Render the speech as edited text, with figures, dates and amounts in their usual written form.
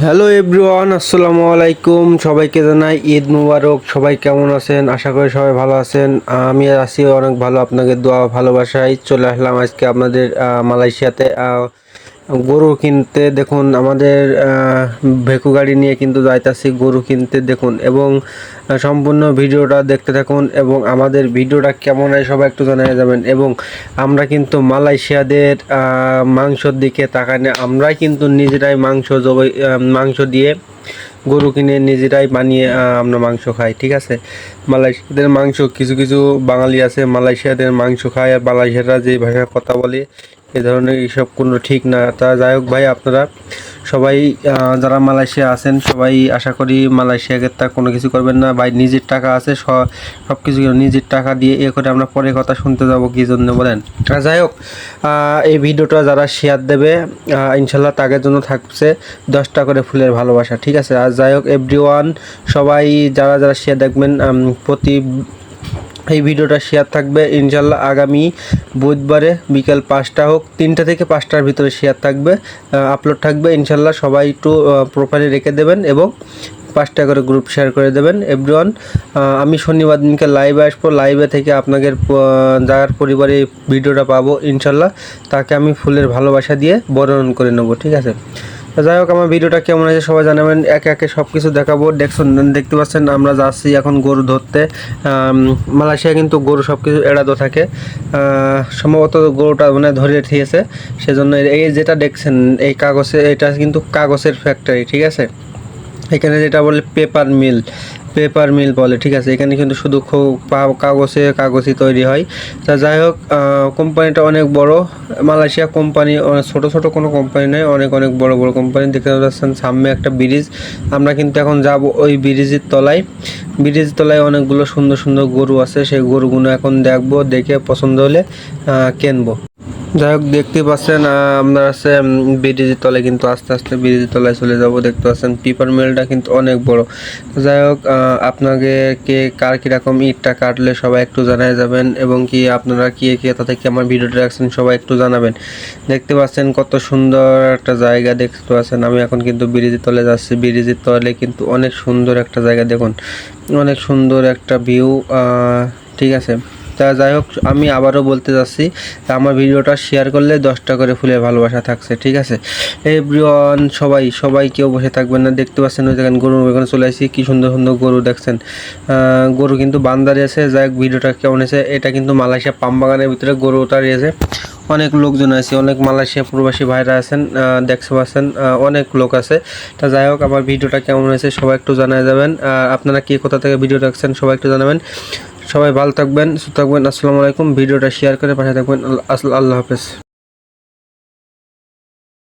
Hello everyone, আসসালামু আলাইকুম। সবাইকে জানাই ঈদ মুবারক। সবাই কেমন আছেন? আশা করি সবাই ভালো আছেন। আমি আছি অনেক ভালো, আপনাদের দোয়া ভালোবাসায় চলে আসলাম আজকে আপনাদের মালয়েশিয়াতে গরু কিনতে। দেখুন আমাদের ভেকু গাড়ি নিয়ে কিন্তু যাইতাছি গরু কিনতে, দেখুন। এবং সম্পূর্ণ ভিডিওটা দেখতে থাকুন এবং আমাদের ভিডিওটা কেমন হয় সবাই একটু জানিয়ে যাবেন। এবং আমরা কিন্তু মালয়েশিয়াদের মাংসর দিকে তাকাই না, আমরাই কিন্তু নিজেরাই মাংস দিয়ে গরু কিনে নিজেরাই বানিয়ে আমরা মাংস খাই, ঠিক আছে। মালয়েশিয়াদের মাংস, কিছু কিছু বাঙালি আছে মালয়েশিয়াদের মাংস খায়, আর মালয়েশিয়ারা যে ভাষায় কথা বলে এ ধরনের এইসব কোনো ঠিক না। তা যাই হোক ভাই, আপনারা সবাই যারা মালয়েশিয়া আছেন সবাই আশা করি মালয়েশিয়াকে তা কোনো কিছু করবেন না ভাই। নিজের টাকা আছে, সব কিছু নিজের টাকা দিয়ে এ করে আমরা পরে কথা শুনতে যাব কী জন্য বলেন। যাই হোক, এই ভিডিওটা যারা শেয়ার দেবে ইনশাল্লাহ তাদের জন্য থাকছে 10টা করে ফুলের ভালোবাসা, ঠিক আছে। আর যাই হোক এভরিওয়ান, সবাই যারা যারা শেয়ার দেখবেন প্রতি এই ভিডিওটা শেয়ার থাকবে ইনশাল্লাহ আগামী বুধবারে বিকেল 5টা হোক, 3টা থেকে 5টার ভিতরে শেয়ার থাকবে, আপলোড থাকবে ইনশাল্লাহ। সবাই একটু প্রোফাইলে রেখে দেবেন এবং 5টা করে গ্রুপ শেয়ার করে দেবেন এভরিওয়ান। আমি শনিবার দিনকে লাইভে আসবো, লাইভে থেকে আপনাদের যার পরিবারে এই ভিডিওটা পাবো ইনশাল্লাহ তাকে আমি ফুলের ভালোবাসা দিয়ে বরণ করে নেব, ঠিক আছে। যাই হোক, আমার ভিডিওটা কেমন আছে সবাই জানাবেন, একে একে সব কিছু দেখাবো। দেখতে পাচ্ছেন আমরা যাচ্ছি এখন গরু ধরতে। মালয়েশিয়া কিন্তু গরু সব কিছু এড়াতো থাকে, সম্ভবত গরুটা মানে ধরে ঠিয়েছে, সেজন্য এই যেটা দেখছেন এই কাগজে, এটা কিন্তু কাগজের ফ্যাক্টরি, ঠিক আছে। এখানে যেটা বলে পেপার মিল বলে, ঠিক আছে। এখানে কিন্তু শুধু কাগজই তৈরি হয়। তা যাই হোক, কোম্পানিটা অনেক বড়। মালয়েশিয়া কোম্পানি ছোট ছোট কোনো কোম্পানি নয়, অনেক অনেক বড় বড় কোম্পানি। দেখতে পাচ্ছেন সামনে একটা ব্রিজ, আমরা কিন্তু এখন যাব ওই ব্রিজের তলায় অনেকগুলো সুন্দর সুন্দর গরু আছে, সেই গরুগুলো এখন দেখবো, দেখে পছন্দ হলে কিনবো। যাই হোক, দেখতে পাচ্ছেন আমরা আছে ব্রিজের তলায়, কিন্তু আস্তে আস্তে ব্রিজের তলায় চলে যাব। দেখতে পাচ্ছেন পেপার মিলটা কিন্তু অনেক বড়। যাই হোক, আপনাকে কার কীরকম ইটটা কাটলে সবাই একটু জানাই যাবেন, এবং কি আপনারা কে কোথা থেকে আমার ভিডিওটা দেখছেন সবাই একটু জানাবেন। দেখতে পাচ্ছেন কত সুন্দর একটা জায়গা, দেখতে পাচ্ছেন। আমি এখন কিন্তু ব্রিজের তলে যাচ্ছি, ব্রিজের তলে কিন্তু অনেক সুন্দর একটা জায়গা, দেখুন অনেক সুন্দর একটা ভিউ, ঠিক আছে। তা যাই হোক, আমি আবারও বলতে যাচ্ছি, আমার ভিডিওটা শেয়ার করলে 10টা করে ফুলের ভালোবাসা থাকছে, ঠিক আছে। এভরিওয়ান, সবাই কেউ বসে থাকবেন না। দেখতে পাচ্ছেন ওই জায়গায় গরু, এখানে চলে আসছি, কি সুন্দর সুন্দর গরু দেখছেন। গরু কিন্তু বান্দারে আছে। যাই হোক, ভিডিওটা কেমন আছে, এটা কিন্তু মালয়েশিয়া পাম বাগানের ভিতরে গরুটা রয়েছে। অনেক লোকজন আছে, অনেক মালয়েশিয়া প্রবাসী ভাইরা আছেন, দেখতে পাচ্ছেন অনেক লোক আছে। তা যাই হোক, আমার ভিডিওটা কেমন হয়েছে সবাই একটু জানিয়ে যাবেন। আর আপনারা কে কোথা থেকে ভিডিও দেখছেন সবাই একটু জানাবেন। সবাই ভালো থাকবেন, সুস্থ থাকবেন। আসসালামু আলাইকুম। ভিডিওটা শেয়ার করে পাঠিয়ে থাকবেন। আল্লাহ হাফেজ।